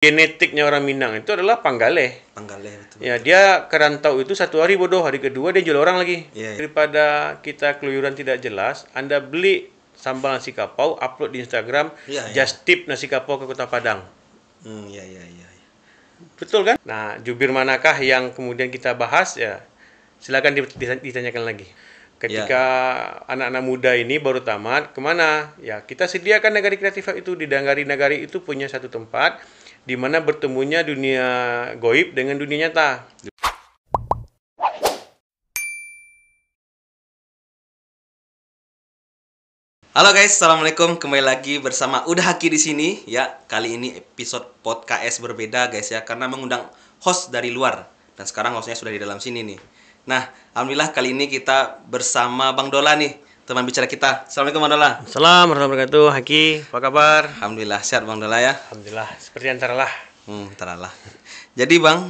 Genetiknya orang Minang itu adalah panggaleh. Panggaleh betul. Ya, dia kerantau itu satu hari bodoh, hari kedua dia jual orang lagi. Iya, iya. Daripada kita keluyuran tidak jelas, Anda beli sambal nasi kapau, upload di Instagram, Iya, iya. just tip nasi kapau ke Kota Padang. Iya, iya, iya. Betul kan? Nah, jubir manakah yang kemudian kita bahas ya? Silakan ditanyakan lagi. Ketika anak-anak muda ini baru tamat, kemana? Ya, kita sediakan nagari kreatif itu. Di nagari-nagari itu punya satu tempat di mana bertemunya dunia goib dengan dunia nyata. Halo guys, assalamualaikum. Kembali lagi bersama Udah Haki di sini. Ya, kali ini episode podcast berbeda guys ya, karena mengundang host dari luar. Dan sekarang hostnya sudah di dalam sini nih. Nah, alhamdulillah kali ini kita bersama Bang Dola nih, teman bicara kita. Assalamualaikum Bang Dola. Assalamualaikum warahmatullahi wabarakatuh. Haki, apa kabar? Alhamdulillah sehat Bang Dola ya. Alhamdulillah, seperti antara lah. Teralah. Jadi Bang,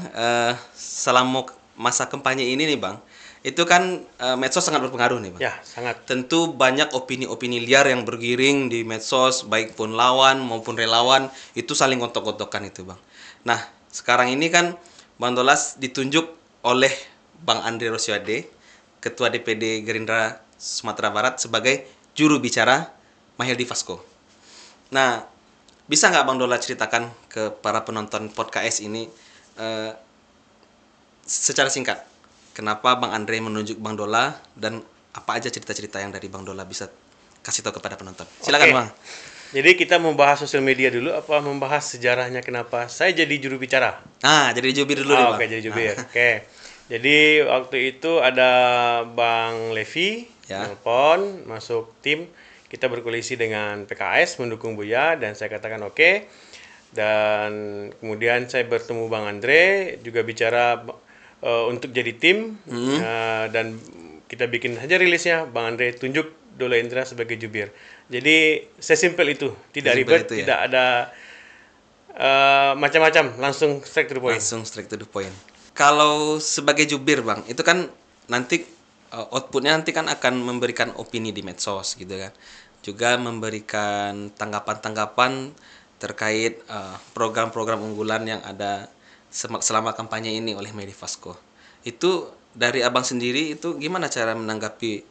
selama masa kampanye ini nih Bang, itu kan medsos sangat berpengaruh nih Bang. Ya, sangat. Tentu banyak opini-opini liar yang bergiring di medsos, baik pun lawan maupun relawan, itu saling gontok-gontokan itu Bang. Nah, sekarang ini kan Bang Dolas ditunjuk oleh Bang Andre Rosiade, Ketua DPD Gerindra Sumatera Barat sebagai juru bicara Mahyildi Fasco. Nah, bisa nggak Bang Dola ceritakan ke para penonton podcast ini secara singkat, kenapa Bang Andre menunjuk Bang Dola dan apa aja cerita-cerita yang dari Bang Dola bisa kasih tahu kepada penonton? Silakan Bang. Jadi kita membahas sosial media dulu apa membahas sejarahnya kenapa saya jadi juru bicara? Nah, jadi jubir dulu nih Bang. Oke, jadi jubir. Oke. Jadi waktu itu ada Bang Levi nelpon masuk tim, kita berkoalisi dengan PKS mendukung Buya dan saya katakan oke. Dan kemudian saya bertemu Bang Andre juga bicara untuk jadi tim dan kita bikin saja rilisnya. Bang Andre tunjuk Dola Indra sebagai jubir. Jadi sesimpel itu, tidak ribet, itu ya? tidak ada macam-macam, langsung straight to the point. Langsung straight to the point. Kalau sebagai jubir Bang, itu kan nanti outputnya nanti kan akan memberikan opini di medsos gitu kan. Juga memberikan tanggapan-tanggapan terkait program-program unggulan yang ada selama kampanye ini oleh Mahyildi Fasco. Itu dari Abang sendiri itu gimana cara menanggapi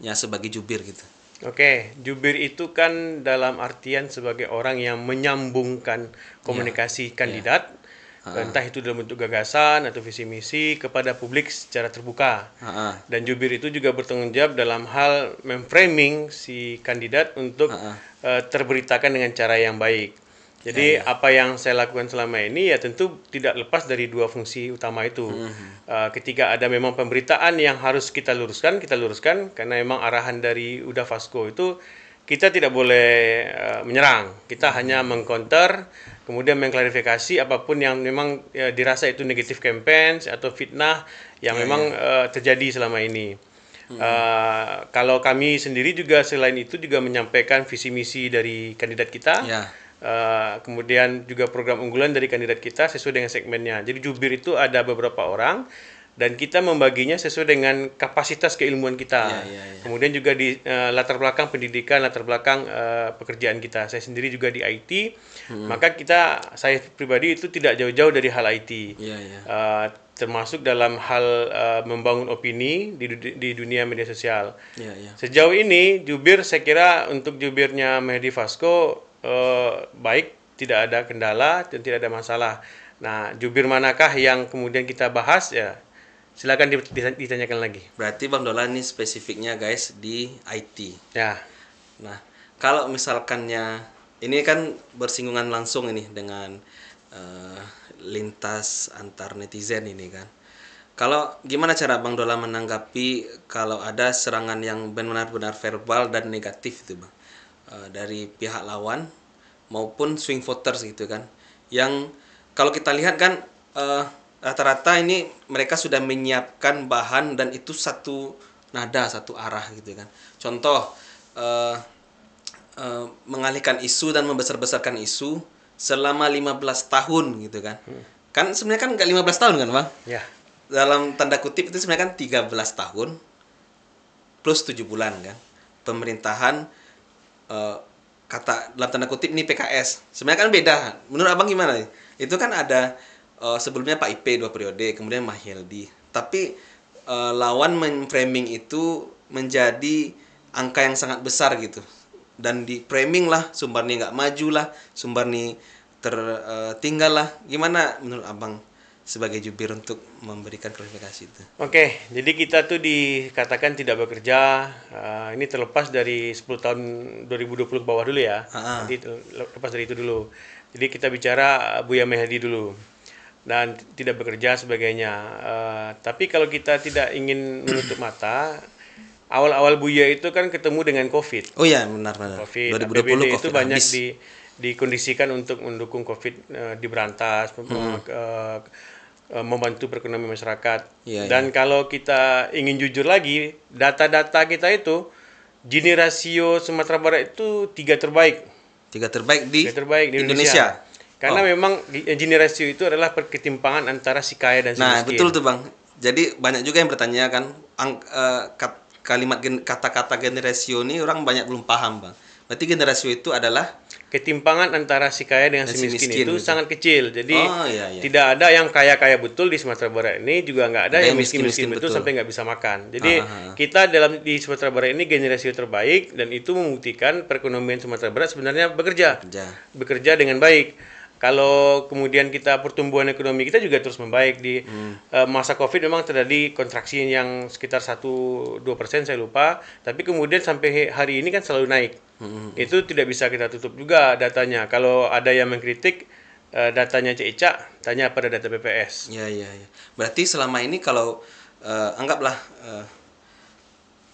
nya sebagai jubir gitu? Oke, jubir itu kan dalam artian sebagai orang yang menyambungkan komunikasi kandidat, entah itu dalam bentuk gagasan atau visi misi kepada publik secara terbuka. Dan jubir itu juga bertanggung jawab dalam hal memframing si kandidat untuk terberitakan dengan cara yang baik. Jadi apa yang saya lakukan selama ini ya tentu tidak lepas dari dua fungsi utama itu. Ketika ada memang pemberitaan yang harus kita luruskan karena memang arahan dari Uda Fasco itu kita tidak boleh menyerang. Kita hanya mengcounter, kemudian mengklarifikasi apapun yang memang dirasa itu negatif campaign atau fitnah yang memang terjadi selama ini. Kalau kami sendiri juga selain itu juga menyampaikan visi misi dari kandidat kita. Kemudian juga program unggulan dari kandidat kita sesuai dengan segmennya. Jadi jubir itu ada beberapa orang dan kita membaginya sesuai dengan kapasitas keilmuan kita. Kemudian juga di latar belakang pendidikan, latar belakang pekerjaan kita. Saya sendiri juga di IT, maka saya pribadi itu tidak jauh-jauh dari hal IT. Termasuk dalam hal membangun opini di dunia media sosial. Sejauh ini jubir, saya kira untuk jubirnya Mahyildi Fasco baik, tidak ada kendala dan tidak ada masalah. Nah, jubir manakah yang kemudian kita bahas ya? Silakan ditanyakan lagi. Berarti Bang Dola ini spesifiknya guys di IT. Ya. Nah, kalau misalkannya ini kan bersinggungan langsung ini dengan lintas antar netizen ini kan. Kalau gimana cara Bang Dola menanggapi kalau ada serangan yang benar-benar verbal dan negatif itu Bang? Dari pihak lawan maupun swing voters gitu kan, yang kalau kita lihat kan rata-rata ini mereka sudah menyiapkan bahan dan itu satu nada, satu arah gitu kan. Contoh mengalihkan isu dan membesar-besarkan isu selama 15 tahun gitu kan. Kan sebenarnya kan nggak 15 tahun kan Bang? Ya. Dalam tanda kutip itu sebenarnya kan 13 tahun plus 7 bulan kan pemerintahan kata dalam tanda kutip ini PKS. Sebenarnya kan beda. Menurut Abang gimana nih? Itu kan ada sebelumnya Pak IP 2 periode, kemudian Mahyildi. Tapi lawan memframing itu menjadi angka yang sangat besar gitu. Dan di framing lah, Sumbarni nggak maju lah, Sumbarni tertinggal lah. Gimana menurut Abang sebagai jubir untuk memberikan klarifikasi itu? Oke, jadi kita tuh dikatakan tidak bekerja. Ini terlepas dari 10 tahun 2020 ke bawah dulu ya. Jadi lepas dari itu dulu. Jadi kita bicara Buya Mahyildi dulu. Dan tidak bekerja sebagainya. Tapi kalau kita tidak ingin menutup mata, awal-awal Buya itu kan ketemu dengan COVID. Oh iya, benar. COVID, 2020 APBD COVID itu banyak habis. dikondisikan untuk mendukung COVID diberantas, membantu perekonomian masyarakat. Iya, Dan kalau kita ingin jujur lagi, data-data kita itu Gini rasio Sumatera Barat itu 3 terbaik. 3 terbaik di Indonesia. Karena memang Gini rasio itu adalah ketimpangan antara si kaya dan si Nah, miskin. betul tuh Bang. Jadi banyak juga yang bertanya kan kata-kata generasio ini orang banyak belum paham, Bang. Berarti generasio itu adalah ketimpangan antara si kaya dengan si miskin itu gitu. sangat kecil. Jadi iya. tidak ada yang kaya-kaya betul di Sumatera Barat ini, juga nggak ada yang miskin-miskin betul betul sampai nggak bisa makan. Jadi kita di Sumatera Barat ini generasi terbaik, dan itu membuktikan perekonomian Sumatera Barat sebenarnya bekerja dengan baik. Kalau kemudian kita pertumbuhan ekonomi kita juga terus membaik di masa Covid, memang terjadi kontraksi yang sekitar 1-2% saya lupa, tapi kemudian sampai hari ini kan selalu naik. Itu tidak bisa kita tutup juga datanya. Kalau ada yang mengkritik datanya Cik Ica, tanya pada data BPS. Iya. Berarti selama ini kalau anggaplah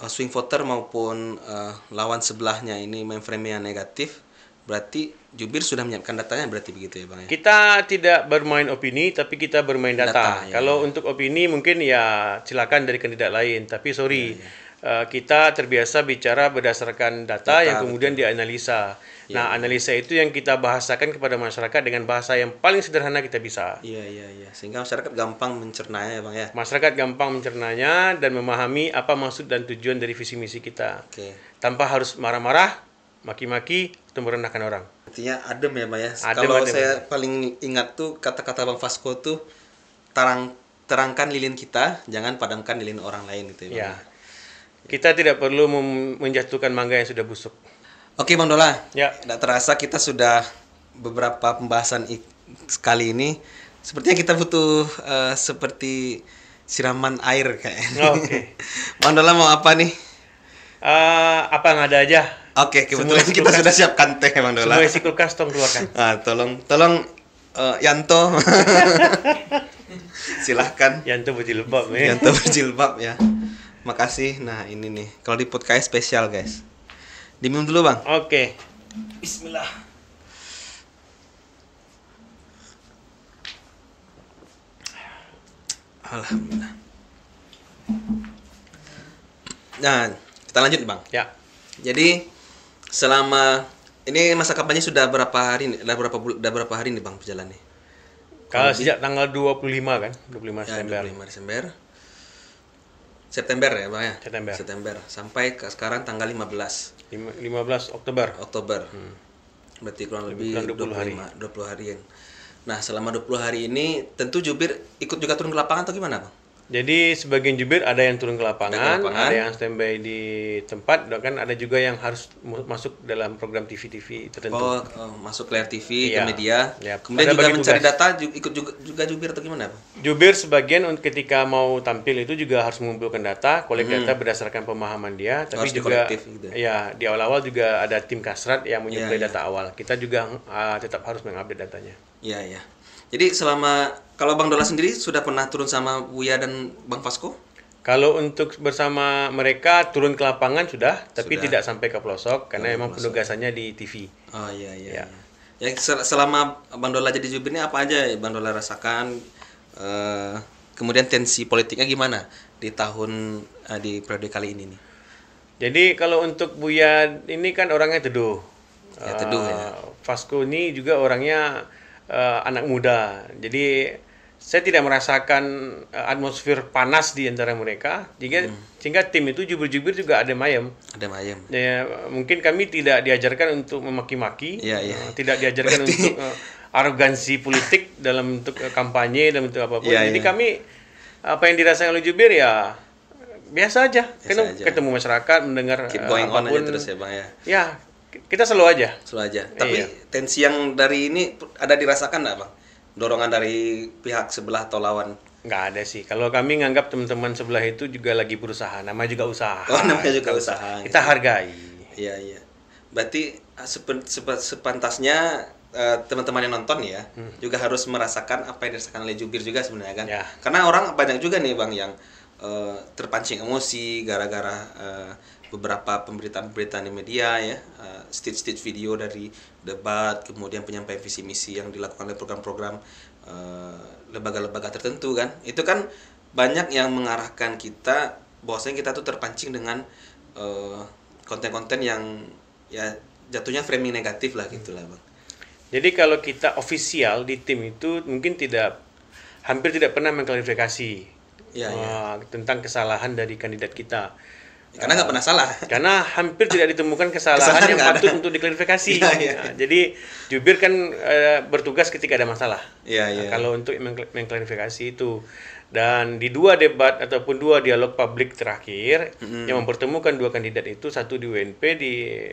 swing voter maupun lawan sebelahnya ini mainframe yang negatif, berarti jubir sudah menyiapkan datanya, berarti begitu ya Bang ya? Kita tidak bermain opini, tapi kita bermain data. Kalau untuk opini mungkin ya silakan dari kandidat lain, tapi sorry, kita terbiasa bicara berdasarkan data yang kemudian dianalisa. Nah, analisa itu yang kita bahasakan kepada masyarakat dengan bahasa yang paling sederhana kita bisa. Iya. Sehingga masyarakat gampang mencernanya ya Bang ya? Masyarakat gampang mencernanya dan memahami apa maksud dan tujuan dari visi misi kita. Tanpa harus marah-marah, maki-maki, atau merendahkan orang. Artinya adem ya Bang ya? Kalau saya paling ingat tuh kata-kata Bang Vasco tuh, terangkan lilin kita, jangan padamkan lilin orang lain gitu ya Bang. Kita tidak perlu menjatuhkan mangga yang sudah busuk. Oke Bang Dola, tidak terasa kita sudah beberapa pembahasan kali ini. Sepertinya kita butuh seperti siraman air kayaknya. Bang Dola mau apa nih? Apa yang ada aja. Oke, kebetulan kita sudah siapkan teh Bang Dola. Semua isi kulkas tolong keluarkan. Tolong Yanto. Silahkan. Yanto berjilbab Yanto berjilbab ya. Makasih. Nah, ini nih. Kalau di podcast spesial, guys. Diminum dulu, Bang. Oke. Bismillah. Alhamdulillah. Nah, kita lanjut, Bang. Ya. Jadi, selama ini masa kampanye sudah berapa hari nih? Udah berapa hari nih, Bang, berjalan nih? Kalau sejak tanggal 25 kan? 25 September. 25 September ya Bang ya? September. Sampai ke sekarang tanggal 15 Oktober. Berarti kurang lebih 20 harian. Nah, selama 20 hari ini tentu jubir ikut juga turun ke lapangan atau gimana Bang? Jadi sebagian jubir ada yang turun ke lapangan, ada yang standby di tempat, dan ada juga yang harus masuk dalam program TV-TV tertentu. Masuk layar TV ke media. Kemudian juga mencari data, ikut juga jubir atau gimana Bang? Jubir sebagian ketika mau tampil itu juga harus mengumpulkan data, kolek data berdasarkan pemahaman dia, tapi juga gitu. Ya di awal-awal juga ada tim kasrat yang menyuplai data awal. Kita juga tetap harus mengupdate datanya. Iya. Jadi kalau Bang Dola sendiri sudah pernah turun sama Buya dan Bang Vasco? Kalau untuk bersama mereka turun ke lapangan sudah, tapi tidak sampai ke pelosok karena memang penugasannya di TV. Oh iya. Ya selama Bang Dola jadi jubir ini apa aja Bang Dola rasakan? Kemudian tensi politiknya gimana di periode kali ini nih? Jadi kalau untuk Buya ini kan orangnya teduh. Teduh ya. Vasco ini juga orangnya anak muda, jadi saya tidak merasakan atmosfer panas di antara mereka, sehingga tim itu jubir-jubir juga ada mayem. Ada mayem. Ya, mungkin kami tidak diajarkan untuk memaki-maki, tidak diajarkan untuk arogansi politik dalam bentuk kampanye, dalam bentuk apapun. Jadi kami apa yang dirasakan oleh jubir ya biasa aja. Ketemu masyarakat, mendengar keep going on apapun. aja terus ya Bang ya. Ya, kita slow aja. Tapi tensi yang dari ini ada dirasakan nggak Bang? Dorongan dari pihak sebelah atau lawan? Nggak ada sih. Kalau kami nganggap teman-teman sebelah itu juga lagi berusaha. Namanya juga usaha. Oh, namanya juga usaha. Kita hargai. Iya. Berarti sepantasnya teman-teman yang nonton ya juga harus merasakan apa yang dirasakan oleh jubir juga sebenarnya kan. Ya. Karena orang banyak juga nih Bang yang terpancing emosi gara-gara beberapa pemberitaan-pemberitaan di media ya, stage video dari debat, kemudian penyampaian visi misi yang dilakukan oleh program-program lembaga-lembaga tertentu kan. Itu kan banyak yang mengarahkan kita bahwasanya kita tuh terpancing dengan konten-konten yang ya jatuhnya framing negatif lah gitulah Bang. Jadi kalau kita ofisial di tim itu mungkin hampir tidak pernah mengklarifikasi tentang kesalahan dari kandidat kita. Karena nggak pernah salah. Karena hampir tidak ditemukan kesalahan yang patut untuk diklarifikasi. Jadi jubir kan bertugas ketika ada masalah. Kalau untuk mengklarifikasi itu. Dan di 2 debat ataupun 2 dialog publik terakhir yang mempertemukan 2 kandidat itu, satu di UNP,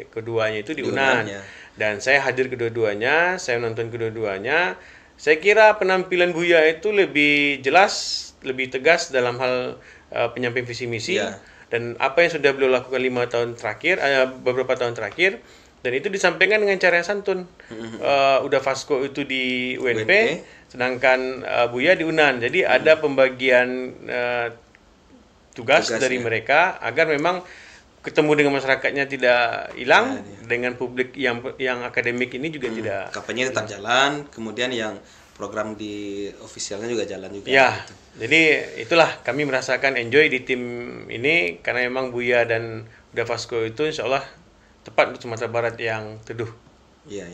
keduanya itu di UNAN. Dan saya hadir kedua-duanya, saya nonton kedua-duanya. Saya kira penampilan Buya itu lebih jelas, lebih tegas dalam hal penyampaian visi misi. Dan apa yang sudah beliau lakukan 5 tahun terakhir, beberapa tahun terakhir, dan itu disampaikan dengan cara yang santun. Udah Fasko itu di UNP, sedangkan Buya di UNAN. Jadi ada pembagian tugas dari mereka agar memang ketemu dengan masyarakatnya tidak hilang, dengan publik yang akademik ini juga tidak. Kampanye tetap jalan, kemudian yang program di ofisialnya juga jalan juga. Gitu. Jadi itulah kami merasakan enjoy di tim ini karena memang Buya dan Uda Fasko itu insya Allah tepat untuk Sumatera Barat yang teduh. Iya.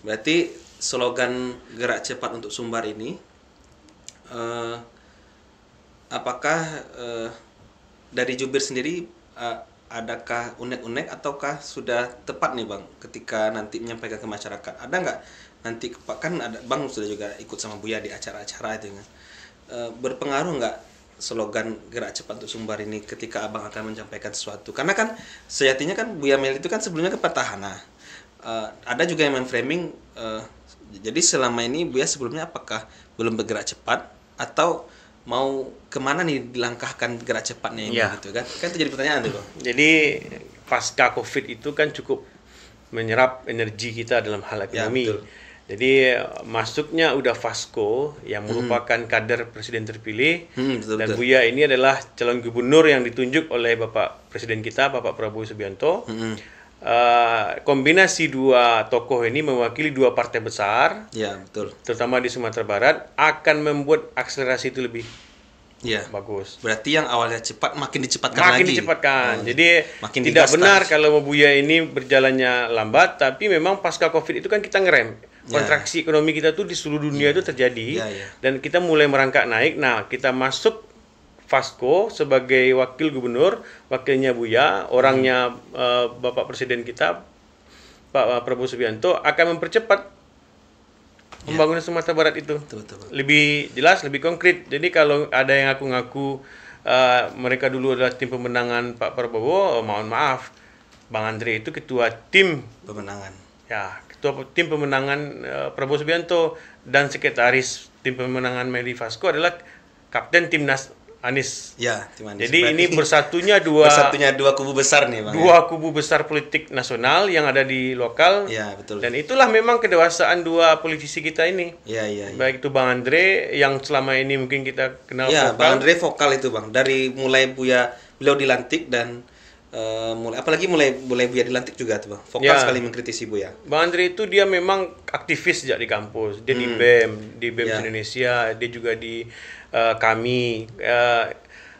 Berarti slogan gerak cepat untuk Sumbar ini, apakah dari jubir sendiri adakah unek-unek ataukah sudah tepat nih Bang ketika nanti menyampaikan ke masyarakat? Ada nggak nanti kan ada Bang sudah juga ikut sama Buya di acara-acara itu kan? Berpengaruh nggak slogan gerak cepat untuk Sumbar ini ketika Abang akan menyampaikan sesuatu? Karena kan sejatinya kan Buya Mel itu kan sebelumnya ke petahana. Ada juga yang framing jadi selama ini Buya sebelumnya apakah belum bergerak cepat atau mau kemana nih dilangkahkan gerak cepatnya ini gitu kan? Kan itu jadi pertanyaan tuh Bang. Jadi pasca COVID itu kan cukup menyerap energi kita dalam hal ekonomi. Jadi masuknya Uda Fasko yang merupakan kader presiden terpilih dan Buya ini adalah calon gubernur yang ditunjuk oleh Bapak Presiden kita, Bapak Prabowo Subianto. Kombinasi 2 tokoh ini mewakili 2 partai besar, terutama di Sumatera Barat, akan membuat akselerasi itu lebih bagus. Berarti yang awalnya cepat makin dicepatkan lagi. Jadi makin tidak benar kalau Buya ini berjalannya lambat, tapi memang pasca COVID itu kan kita ngerem. Kontraksi ekonomi kita tuh di seluruh dunia itu terjadi dan kita mulai merangkak naik. Nah, kita masuk Fasko sebagai wakil gubernur, wakilnya Buya, orangnya Bapak Presiden kita, Pak Prabowo Subianto, akan mempercepat pembangunan Sumatera Barat itu. Lebih jelas, lebih konkret. Jadi kalau ada yang ngaku-ngaku mereka dulu adalah tim pemenangan Pak Prabowo, mohon maaf, Bang Andre itu ketua tim pemenangan. Ketua tim pemenangan Prabowo Subianto, dan sekretaris tim pemenangan Meli Fasko adalah kapten timnas Anies. Tim Anies. Jadi ini bersatunya dua kubu besar nih Bang. Kubu besar politik nasional yang ada di lokal. Betul. Dan itulah memang kedewasaan 2 politisi kita ini. Baik itu Bang Andre yang selama ini mungkin kita kenal vokal. Bang Andre vokal itu Bang. Dari mulai beliau dilantik dan mulai Buya dilantik juga tuh Bang. Vokal sekali mengkritisi Buya. Bang Andre itu dia memang aktivis sejak di kampus. Dia di BEM Indonesia, dia juga di kami.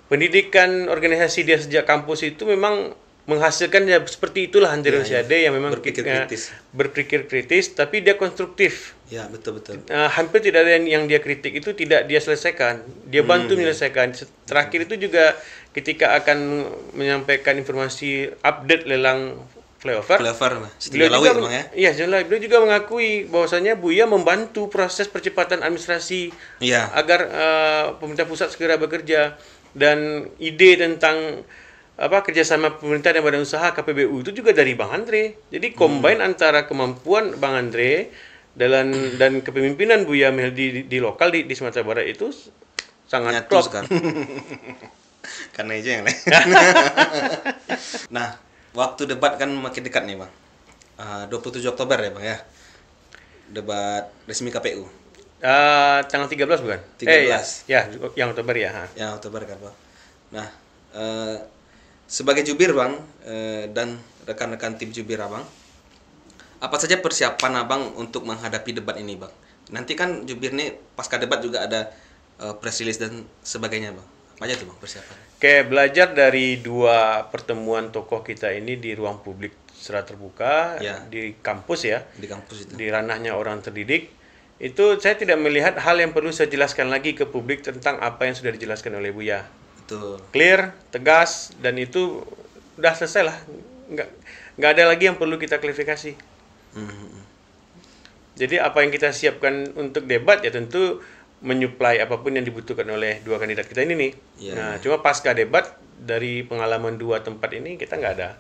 Pendidikan organisasi dia sejak kampus itu memang menghasilkan ya seperti itulah Andre Rosiade yang memang Berpikir kritis. berpikir kritis, tapi dia konstruktif. Ya, betul. Hampir tidak ada yang dia kritik itu tidak dia selesaikan, dia bantu menyelesaikan. Terakhir itu juga ketika akan menyampaikan informasi update lelang flyover, Tinjolawi emang ya. Iya, beliau juga mengakui bahwasanya Buya membantu proses percepatan administrasi Iya. agar pemerintah pusat segera bekerja, dan ide tentang kerjasama pemerintah dan badan usaha KPBU itu juga dari Bang Andre. Jadi combine antara kemampuan Bang Andre dan kepemimpinan Buya Meldi di lokal di Sumatera Barat itu sangat Nyatu klop. sekarang. Karena aja yang lain. Nah, waktu debat kan makin dekat nih Bang. 27 Oktober ya Bang ya. Debat resmi KPU. Tanggal 13 bukan? 13. Ya, yang Oktober ya. Ya, Oktober kan Bang. Nah, sebagai jubir Bang, dan rekan-rekan tim jubir Abang, apa saja persiapan Abang untuk menghadapi debat ini Bang? Nanti kan jubir nih pasca debat juga ada press release dan sebagainya Bang. Apa aja tuh Bang persiapan? Oke, belajar dari 2 pertemuan tokoh kita ini di ruang publik secara terbuka, Ya. di kampus ya, Di kampus itu. di ranahnya orang terdidik, itu saya tidak melihat hal yang perlu saya jelaskan lagi ke publik tentang apa yang sudah dijelaskan oleh Buya. Betul. Clear, tegas, dan itu udah selesai lah. Nggak ada lagi yang perlu kita klarifikasi. Jadi apa yang kita siapkan untuk debat ya tentu menyuplai apapun yang dibutuhkan oleh 2 kandidat kita ini nih. Iya, Nah, cuma pasca debat dari pengalaman 2 tempat ini kita nggak ada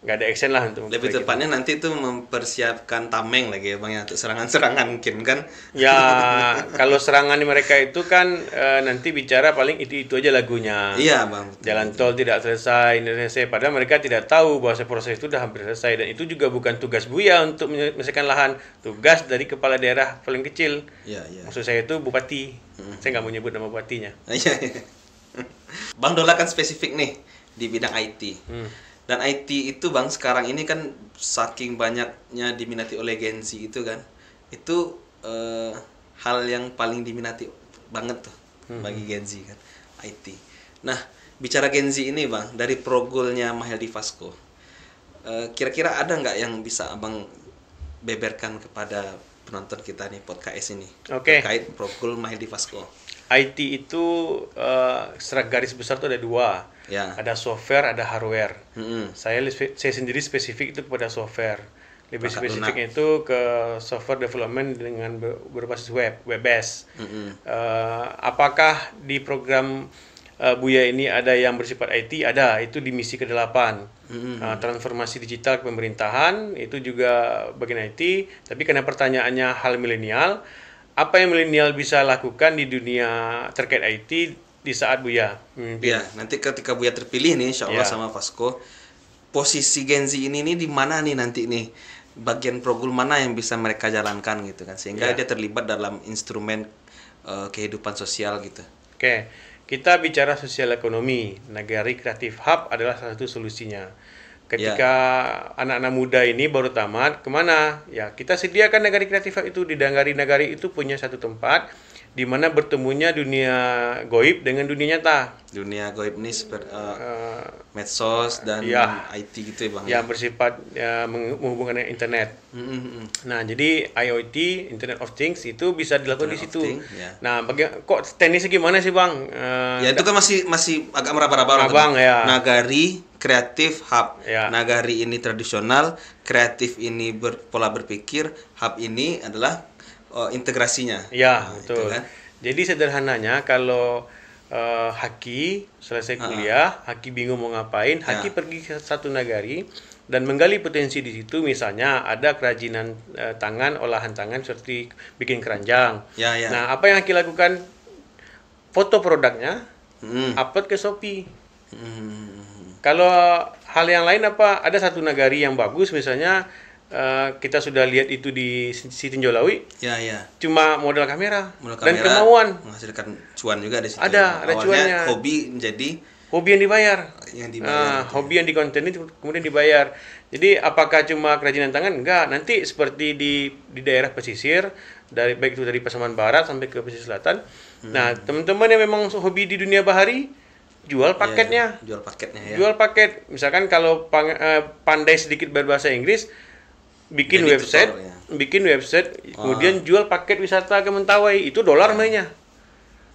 action lah untuk Lebih memperbaiki. tepatnya nanti tuh mempersiapkan tameng lagi ya Bang ya, untuk serangan-serangan mungkin kan. Ya, kalau serangan mereka itu kan nanti bicara paling itu aja lagunya. Iya Bang. Betul. Jalan tol tidak selesai, ini selesai. Padahal mereka tidak tahu bahwa proses itu sudah hampir selesai. Dan itu juga bukan tugas Buya untuk menyelesaikan lahan. Tugas dari kepala daerah paling kecil. Iya. Maksud saya itu bupati. Saya nggak mau nyebut nama bupatinya. Iya. Bang Dola kan spesifik nih di bidang IT. Dan IT itu Bang sekarang ini kan saking banyaknya diminati oleh Gen Z itu kan. Itu hal yang paling diminati banget tuh bagi Gen Z kan, IT. Nah, bicara Gen Z ini Bang, dari progolnya Maheldi Vasco, kira-kira ada nggak yang bisa Abang beberkan kepada penonton kita nih podcast ini? Oke. Terkait progol Maheldi Vasco. IT itu secara garis besar itu ada 2. Ya. Ada software, ada hardware. Mm-mm. Saya sendiri spesifik itu kepada software. Lebih Bakat spesifiknya itu ke software development dengan berbasis web based. Apakah di program Buya ini ada yang bersifat IT? Ada, itu di misi ke-8. Transformasi digital pemerintahan itu juga bagian IT, tapi karena pertanyaannya hal milenial, apa yang milenial bisa lakukan di dunia terkait IT di saat Buya memimpin? Ya, nanti ketika Buya terpilih nih, insya Allah Ya. sama Vasco, posisi Gen Z ini nih di mana nih nanti nih? Bagian progul mana yang bisa mereka jalankan gitu kan? Sehingga Ya. dia terlibat dalam instrumen kehidupan sosial gitu. Oke, kita bicara sosial ekonomi. Nagari Kreatif Hub adalah salah satu solusinya. Ketika anak-anak muda ini baru tamat, kemana? Ya, kita sediakan Nagari Kreatif Hub itu. Di Nagari itu punya satu tempat di mana bertemunya dunia goib dengan dunia nyata. Dunia goib ini seperti medsos dan Ya. IT gitu ya Bang. Yang bersifat menghubungkan dengan internet. Nah, jadi IoT, Internet of Things itu bisa dilakukan di Internet situ. of Things, ya. Nah, kok teknisnya gimana sih, Bang? Ya itu kan masih agak meraba-raba Abang, ya. Nagari Kreatif Hub. Ya. Nagari ini tradisional, kreatif ini pola berpikir, hub ini adalah integrasinya. Ya, Nah, betul. itu kan. Jadi sederhananya kalau Haki selesai kuliah, Haki bingung mau ngapain, Haki pergi ke satu nagari dan menggali potensi di situ. Misalnya ada kerajinan tangan, olahan tangan seperti bikin keranjang. Ya. Nah, apa yang Haki lakukan? Foto produknya, Mm. upload ke Shopee. Mm. Kalau hal yang lain apa? Ada satu nagari yang bagus, misalnya kita sudah lihat itu di Sitinjolawi, Ya. cuma modal kamera Modal dan kamera kemauan. menghasilkan cuan juga di situ. Ada Awalnya cuannya. hobi menjadi Hobi yang dibayar. yang dibayar. Hobi yang dikonten itu kemudian dibayar. Jadi apakah cuma kerajinan tangan? Enggak. Nanti seperti di daerah pesisir, baik itu dari Pasaman Barat sampai ke pesisir selatan. Nah, teman-teman yang memang hobi di dunia bahari, jual Iya, paketnya. jual paketnya ya. Jual paket. Misalkan kalau pandai sedikit berbahasa Inggris, bikin Jadi website, tutor, ya. bikin website, kemudian jual paket wisata ke Mentawai. Itu dolar mainnya.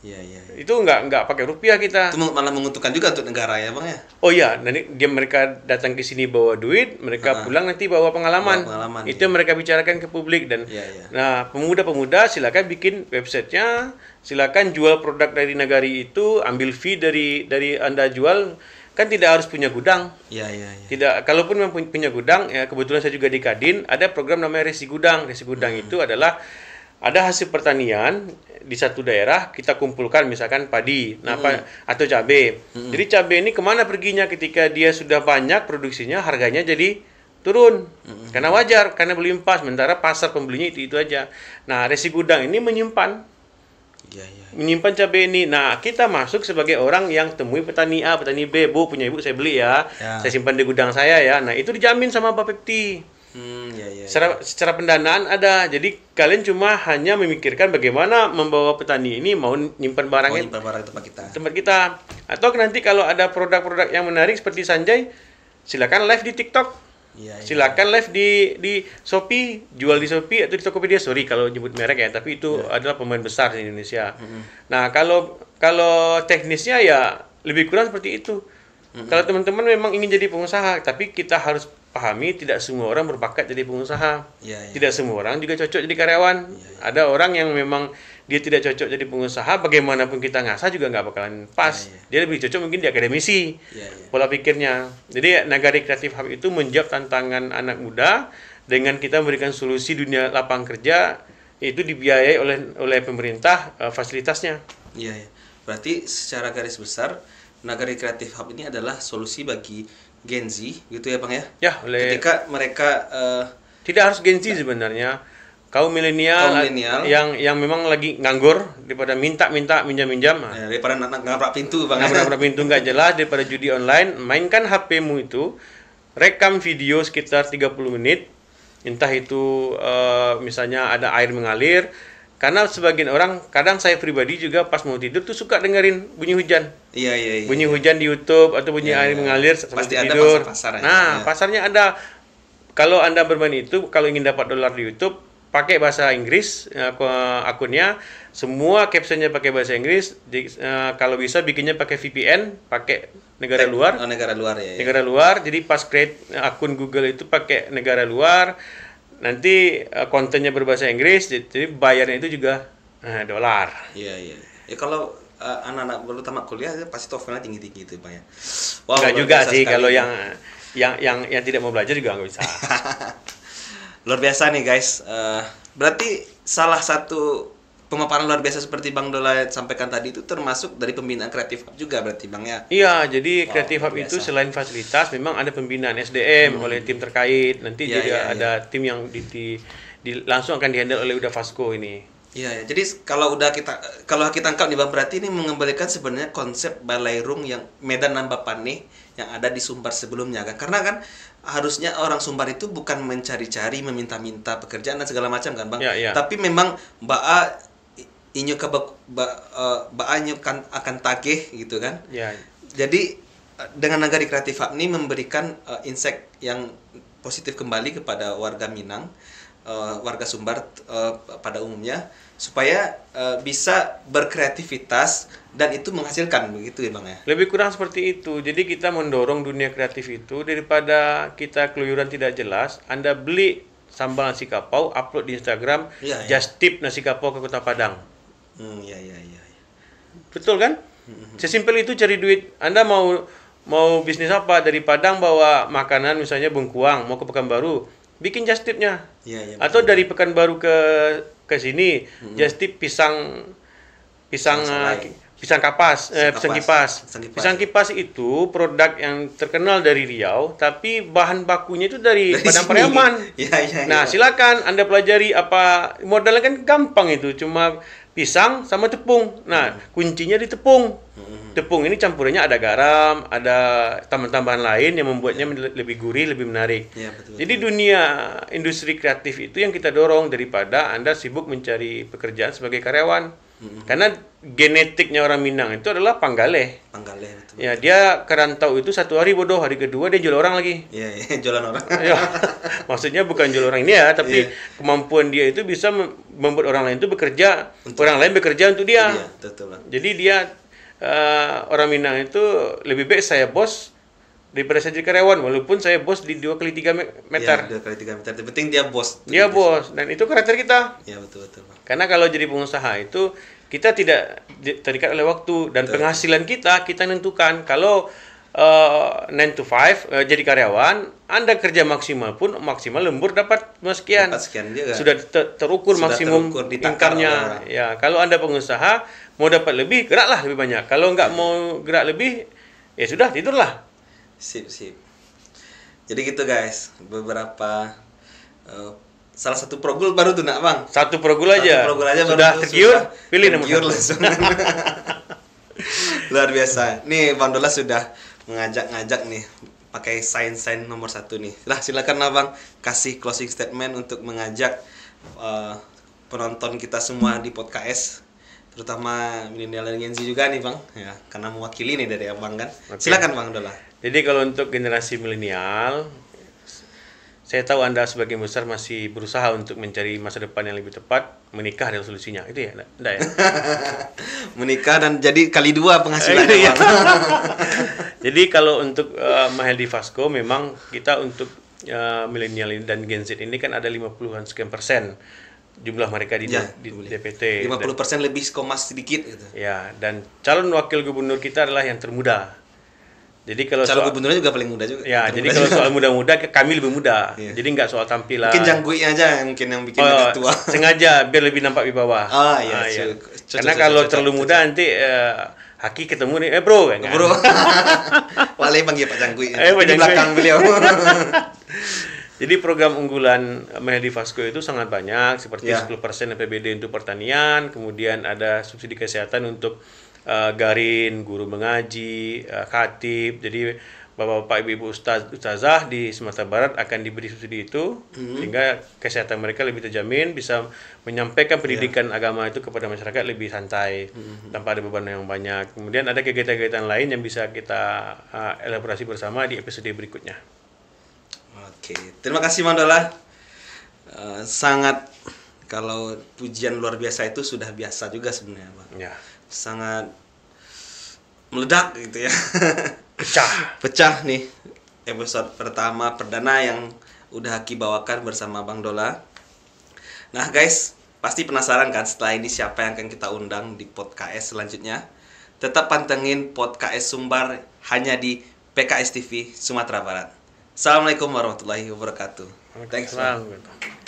Iya, iya. Itu nggak pakai rupiah kita. Itu malah menguntungkan juga untuk negara ya, Bang ya. Oh iya, nanti mereka datang ke sini bawa duit, mereka pulang nanti bawa pengalaman. Bawa pengalaman, Itu yang mereka bicarakan ke publik dan Iya, iya. nah, pemuda-pemuda silakan bikin websitenya, silakan jual produk dari nagari itu, ambil fee dari Anda jual, kan tidak harus punya gudang. Iya, iya, iya. Tidak, kalaupun memang punya gudang, ya kebetulan saya juga di Kadin, ada program namanya Resi Gudang. Resi Gudang itu adalah ada hasil pertanian di satu daerah kita kumpulkan misalkan padi, atau cabai. Jadi cabai ini kemana perginya ketika dia sudah banyak produksinya, harganya jadi turun. Karena wajar, karena berlimpah. Sementara pasar pembelinya itu aja. Nah, Resi Gudang ini menyimpan Iya, iya. menyimpan cabai ini. Nah, kita masuk sebagai orang yang temui petani A, petani B, Bu, punya ibu saya beli ya. Ya. Saya simpan di gudang saya ya. Nah, itu dijamin sama Bapepti. Iya, iya. Secara pendanaan ada. Jadi kalian cuma hanya memikirkan bagaimana membawa petani ini mau nyimpan barangnya Nyimpan barang tempat kita. tempat kita. Atau nanti kalau ada produk-produk yang menarik seperti Sanjay, silakan live di TikTok. Iya, iya. Silakan live di Shopee, jual di Shopee atau di Tokopedia. Sorry kalau nyebut merek ya, tapi itu adalah pemain besar di Indonesia. Nah, kalau teknisnya ya lebih kurang seperti itu. Kalau teman-teman memang ingin jadi pengusaha, tapi kita harus pahami tidak semua orang berbakat jadi pengusaha. Iya, iya. Tidak semua orang juga cocok jadi karyawan. Ada orang yang memang dia tidak cocok jadi pengusaha, bagaimanapun kita ngasah juga nggak bakalan pas. Dia lebih cocok mungkin di akademisi. Iya, iya. Pola pikirnya. Jadi Nagari Creative Hub itu menjawab tantangan anak muda dengan kita memberikan solusi dunia lapangan kerja, itu dibiayai oleh pemerintah fasilitasnya. Iya, iya. Berarti secara garis besar Nagari Creative Hub ini adalah solusi bagi Gen Z gitu ya, Bang ya. Ya, oleh Ketika mereka tidak harus Gen Z sebenarnya. Kaum milenial yang memang lagi nganggur daripada minta minjam. daripada nabrak pintu, Bang. Nabrak pintu nggak jelas, daripada judi online, mainkan HP-mu itu, rekam video sekitar 30 menit. Entah itu misalnya ada air mengalir. Karena sebagian orang, kadang saya pribadi juga pas mau tidur tuh suka dengerin bunyi hujan. Iya, iya, iya. Bunyi hujan di YouTube atau bunyi air mengalir sampai Pasti ada tidur. pasar-pasarnya. Nah, Ya. pasarnya ada. Kalau Anda bermain itu, kalau ingin dapat dolar di YouTube, pakai bahasa Inggris akunnya, semua captionnya pakai bahasa Inggris. Kalau bisa bikinnya pakai VPN, pakai negara luar. Oh, negara luar ya. Negara luar. Jadi pas create akun Google itu pakai negara luar. Nanti kontennya berbahasa Inggris, jadi bayarnya itu juga dolar. Iya, iya. Ya kalau anak-anak baru tamat kuliah pasti TOEFL-nya tinggi-tinggi itu, Bang ya. Enggak luar juga biasa sih sekali. kalau yang tidak mau belajar juga nggak bisa. Luar biasa nih, guys. Berarti salah satu pemaparan luar biasa seperti Bang Dola sampaikan tadi itu termasuk dari pembinaan Creative Hub juga berarti, Bang ya. Iya, jadi Creative Hub luar itu biasa. selain fasilitas memang ada pembinaan SDM oleh tim terkait. Nanti Iya, juga iya, ada tim yang langsung akan dihandle oleh Udafasco ini. Iya, ya. Jadi kalau kita angkat nih, Bang, berarti ini mengembalikan sebenarnya konsep Balairung yang Medan Nambapane yang ada di Sumbar sebelumnya kan. Karena kan harusnya orang Sumbar itu bukan mencari-cari, meminta-minta pekerjaan dan segala macam kan, Bang. Ya, ya. Tapi memang inyo akan tagih gitu kan. Ya, Jadi dengan Nagari Creative Hub ini memberikan insight yang positif kembali kepada warga Minang, warga Sumbar pada umumnya, supaya bisa berkreativitas dan itu menghasilkan, begitu ya, Bang ya. lebih kurang seperti itu. Jadi kita mendorong dunia kreatif itu daripada kita keluyuran tidak jelas. Anda beli sambal nasi kapau, upload di Instagram, Iya, iya. just tip nasi kapau ke Kota Padang. Iya, iya, iya. Betul kan? Sesimpel itu cari duit. Anda mau bisnis apa? Dari Padang bawa makanan misalnya bengkuang, mau ke Pekanbaru, bikin just tipnya. Iya, iya. Atau dari Pekanbaru ke sini, just tip pisang kapas, pisang kipas. Pisang kipas itu produk yang terkenal dari Riau, tapi bahan bakunya itu dari Padang sini. Pariaman. Iya, iya. Nah, silakan Anda pelajari apa modalnya kan gampang itu, cuma pisang sama tepung. Nah, kuncinya di tepung. Tepung ini campurannya ada garam, ada tambahan-tambahan lain yang membuatnya lebih gurih, lebih menarik. Iya, betul. Jadi dunia industri kreatif itu yang kita dorong daripada Anda sibuk mencari pekerjaan sebagai karyawan. Karena genetiknya orang Minang itu adalah panggaleh. Panggaleh betul. Ya, dia kerantau itu 1 hari bodoh, hari kedua dia jual orang lagi. Iya, iya, jualan orang. Ya, maksudnya bukan jual orang ini ya, tapi kemampuan dia itu bisa membuat orang lain itu bekerja, orang lain bekerja untuk dia. Iya, betul, Bang. Jadi dia orang Minang itu lebih baik saya bos daripada saya jadi karyawan, walaupun saya bos di 2 kali 3 meter. Iya, 2 kali 3 meter. Yang penting dia bos. Dia bos, dan itu karakter kita. Iya, betul, betul, Bang. Karena kalau jadi pengusaha itu kita tidak terikat oleh waktu dan penghasilan kita nentukan. Kalau 9 to 5 jadi karyawan, Anda kerja maksimal pun maksimal lembur dapat sekian. Dapat sekian juga. Sudah terukur Sudah maksimum terukur, ditakar oleh income-nya. orang. Ya, kalau Anda pengusaha mau dapat lebih, geraklah lebih banyak. Kalau nggak mau gerak lebih, ya sudah tidurlah. Sip, sip. Jadi gitu guys, beberapa salah satu progul baru tuh nak Bang. Satu progul aja. Satu progul aja sudah baru tergiur, pilih nomor tergiur satu. langsung. Luar biasa. Nih Bang Dola sudah mengajak-ngajak nih pakai sign nomor 1 nih. Lah silakan Abang kasih closing statement untuk mengajak penonton kita semua di podcast, terutama milenial dan Gen Z juga nih Bang, ya karena mewakili nih dari Abang kan. Oke. Silakan Bang Dola. Jadi kalau untuk generasi milenial, saya tahu Anda sebagian besar masih berusaha untuk mencari masa depan yang lebih tepat, menikah adalah solusinya. Itu ya? Enggak ya? Menikah dan jadi kali 2 penghasilannya Iya. Bang. Jadi kalau untuk Maheldi Vasco, memang kita untuk milenial dan Gen Z ini kan ada 50-an sekian persen jumlah mereka di DPT. 50% lebih koma sedikit gitu. Ya, dan calon wakil gubernur kita adalah yang termuda. Jadi kalau Calon gubernurnya juga paling muda juga. ya, jadi kalau soal muda-muda kami lebih muda. Iya. Jadi nggak soal tampilan. Mungkin Janggui aja mungkin yang bikin lebih tua. Sengaja biar lebih nampak di bawah. Ah, iya, Iya. cocok, Karena cocok, kalau cocok, terlalu cocok. muda nanti Haki ketemu nih, bro, kan? Bro. Wale panggil Pak Janggui. Pak Di Janggui. belakang beliau. Jadi program unggulan Maheldi Vasco itu sangat banyak, seperti Ya. 10% APBD untuk pertanian, kemudian ada subsidi kesehatan untuk garin, guru mengaji, khatib. Jadi bapak-bapak, ibu-ibu ustazah di Sumatera Barat akan diberi subsidi itu, sehingga kesehatan mereka lebih terjamin, bisa menyampaikan pendidikan agama itu kepada masyarakat lebih santai, tanpa ada beban yang banyak. Kemudian ada kegiatan-kegiatan lain yang bisa kita elaborasi bersama di episode berikutnya. Oke, terima kasih Bang Dola. Sangat, kalau pujian luar biasa itu sudah biasa juga sebenarnya Bang. Ya, Sangat meledak gitu ya. pecah. Nih episode pertama perdana yang udah Haki bawakan bersama Bang Dola. Nah guys, pasti penasaran kan setelah ini siapa yang akan kita undang di podcast selanjutnya. Tetap pantengin podcast Sumbar hanya di PKS TV Sumatera Barat. Assalamualaikum warahmatullahi wabarakatuh. Thanks Bang. Salam.